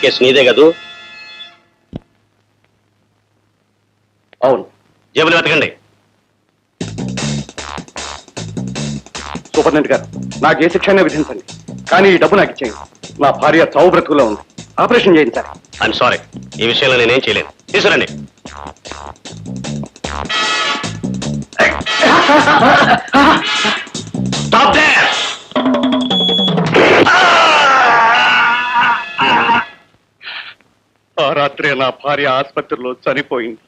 Case నీదే కదూ? అవును. జేబులు వెతకండి. సూపరింటెండెంట్ గారు, నాకు ఏ శిక్షణ విధించండి, కానీ ఈ డబ్బు నాకు ఇచ్చేయండి. నా భార్య చావు బ్రతుకులో ఉంది, ఆపరేషన్ చేయించాలి. ఐఎమ్ సారీ, ఈ విషయంలో నేనేం చేయలేను. తీసుకురండి. Stop there! ఆ రాత్రే నా భార్య ఆసుపత్రిలో చనిపోయింది.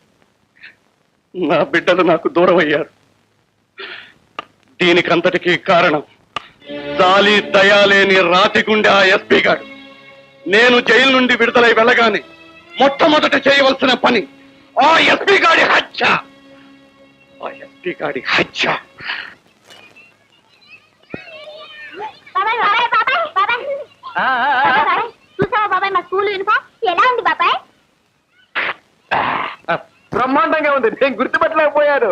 నా బిడ్డలు నాకు దూరం అయ్యారు. దీనికంతటికీ కారణం జాలి దయాలేని రాతిగుండె ఆ ఎస్పీ గారు. నేను జైలు నుండి విడుదలై వెళ్ళగానే మొట్టమొదట చేయవలసిన పని ఆ ఎస్పీ గారి హత్య. ఆ ఎస్పీ గారి హత్య. చూసావా బాబాయ్ మా స్కూల్ యూనిఫామ్ ఎలా ఉంది బాబాయ్? బ్రహ్మాండంగా ఉంది, నేను గుర్తుపట్టలేకపోయాను.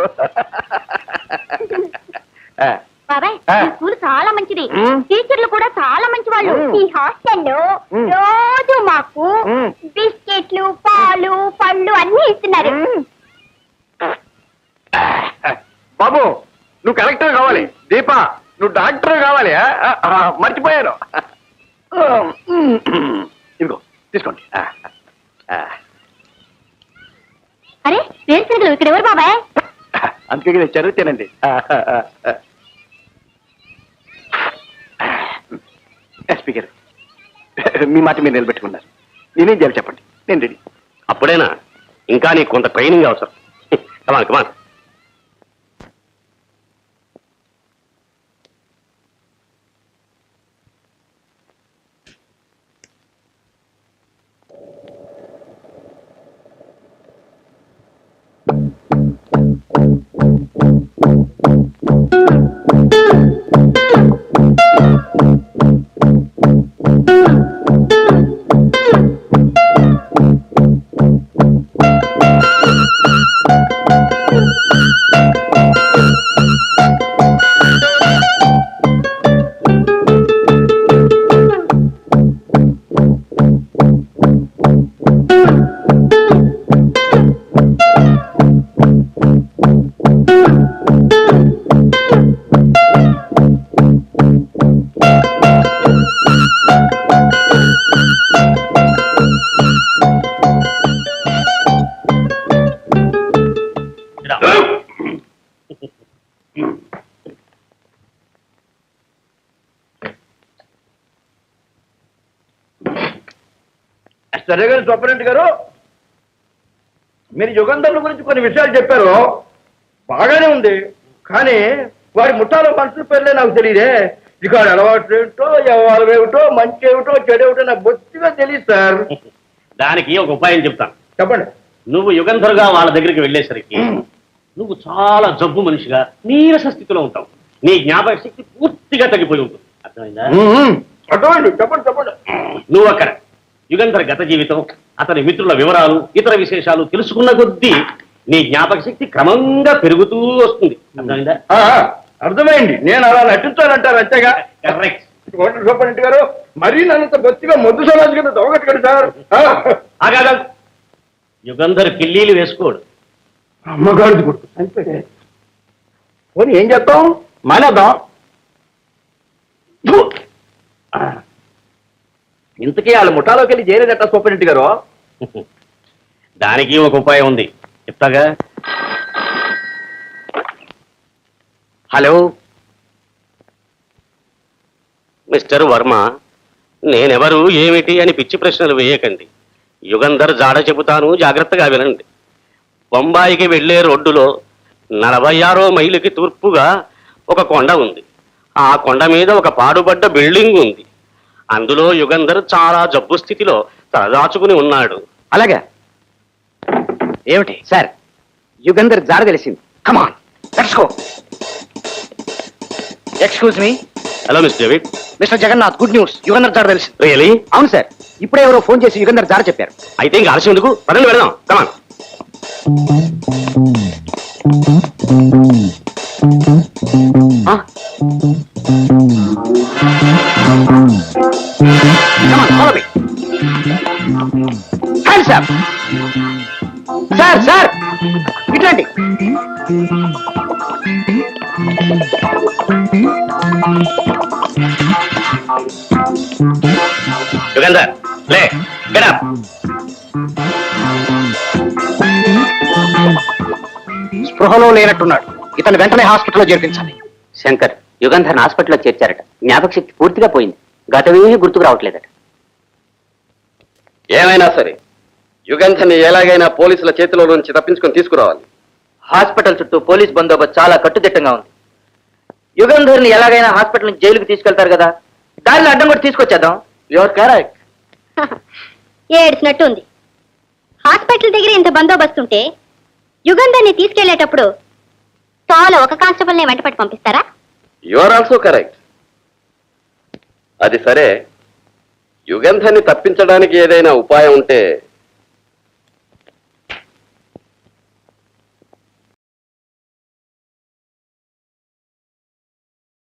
బాబాయ్ ఈ స్కూల్ చాలా మంచిది, టీచర్లు కూడా చాలా మంచి వాళ్ళు. ఈ హాస్టల్లో రోజు మాకు బిస్కెట్లు, పాలు, పళ్ళు అన్ని ఇస్తున్నారు. బాబు, నువ్వు కలెక్టర్ కావాలి. దీపా, నువ్వు డాక్టర్ కావాలి. మర్చిపోయాను. ఇదిగో తీసుకోండి. అరే వేరుశనగలు ఇక్కడ ఎవరు బాబాయ్? అందుకే తెచ్చారు, తినండి. ఎస్పీ గారు, మీ మాట మీరు నిలబెట్టుకున్నారు. నేనేం చేయాలి చెప్పండి, నేను రెడీ. అప్పుడేనా? ఇంకా నీకు కొంత ట్రైనింగ్ అవసరం. కమాన్ కమాన్. సరే గారు, సూపరింటెండెంట్ గారు, మీరు యుగంధర్ల గురించి కొన్ని విషయాలు చెప్పారు, బాగానే ఉంది. కానీ వాడి ముఠాలో మనుషుల పేర్లే నాకు తెలియదే. ఇక అలవాటు ఏమిటో, వ్యవహారం ఏమిటో, మంచి ఏమిటో, చెడు ఏమిటో నాకు బొత్తిగా తెలియదు సార్. దానికి ఒక ఉపాయం చెప్తాను. చెప్పండి. నువ్వు యుగంధరుగా వాళ్ళ దగ్గరికి వెళ్ళేసరికి నువ్వు చాలా జబ్బు మనిషిగా నీరస స్థితిలో ఉంటావు. నీ జ్ఞాపక శక్తి పూర్తిగా తగ్గిపోయి ఉంటుంది. అర్థమైందా? చెప్పండి. నువ్వు అక్కడ యుగంధర్ గత జీవితం, అతని మిత్రుల వివరాలు, ఇతర విశేషాలు తెలుసుకున్న కొద్దీ నీ జ్ఞాపక శక్తి క్రమంగా పెరుగుతూ వస్తుంది. అర్థమైందా? అర్థమైంది. నేను అలా నటించాలంటారు అంతేగా? కరెక్ట్. హోటల్ సూపరింటెండెంట్ గారు మరీ నన్నంత బొత్తిగా మొద్దు సమాజ్ కింద దొంగట్టుకోండి సార్. ఆగా యుగంధర్ కిల్లీలు వేసుకోడు. అమ్మగారిది కొడుకు చనిపోయే పోనీ ఏం చేద్దాం? మానేద్దాం. ఇంతకీ వాళ్ళ ముఠాలోకి వెళ్ళి చేరేదట సూపరింటెండెంట్ గారు? దానికి ఒక ఉపాయం ఉంది, చెప్తాగా. హలో మిస్టర్ వర్మ, నేనెవరు ఏమిటి అని పిచ్చి ప్రశ్నలు వేయకండి. యుగంధర్ జాడ చెబుతాను, జాగ్రత్తగా వినండి. బొంబాయికి వెళ్లే రోడ్డులో 46వ మైలుకి తూర్పుగా ఒక కొండ ఉంది. ఆ కొండ మీద ఒక పాడుబడ్డ బిల్డింగ్ ఉంది. అందులో యుగంధర్ చాలా జబ్బు స్థితిలో తలదాచుకుని ఉన్నాడు. అలాగా? ఏమిటి సార్, యుగంధర్ జాడ తెలిసింది. Come on let's go. Excuse me. Hello mister David. Mister Jagannath, good news. Yugandhar జాడ తెలిసింది. రియలీ? అవును సార్, ఇప్పుడే ఎవరో ఫోన్ చేసి యుగంధర్ జాడ చెప్పారు. అయితే ఇంకా ఆలస్యం ఎందుకు? పదండి వెళదాం. కమాన్. సార్ సార్ సార్ ఇట్లాంటి యుగంధర్ లే, గెట్ అప్. స్పృహలో లేనట్టున్నాడు. ఇతను వెంటనే హాస్పిటల్లో చేర్పించాలి. శంకర్, యుగంధర్ని హాస్పిటల్లో చేర్చారట. జ్ఞాపక శక్తి పూర్తిగా పోయింది. గతమేమీ గుర్తుకు రావట్లేదట. ఏమైనా సరే యుగంధర్ని ఎలాగైనా పోలీసుల చేతిలో నుంచి తప్పించుకొని తీసుకురావాలి. హాస్పిటల్ చుట్టూ పోలీస్ బందోబస్తు చాలా కట్టుదిట్టంగా ఉంది. యుగంధర్ని ఎలాగైనా హాస్పిటల్ నుంచి జైలుకి తీసుకెళ్తారు కదా, దారిలో అడ్డం కూడా తీసుకొచ్చేద్దాం. Your correct. ఏడ్చినట్టు ఉంది. హాస్పిటల్ దగ్గర ఇంత బందోబస్తు ఉంటే యుగంధర్ని తీసుకెళ్లేటప్పుడు తోల ఒక కానిస్టేబుల్ని వెంటపట్టి పంపిస్తారా? Your also correct. అది సరే, యుగంధర్ని తప్పించడానికి ఏదైనా ఉపాయం ఉంటే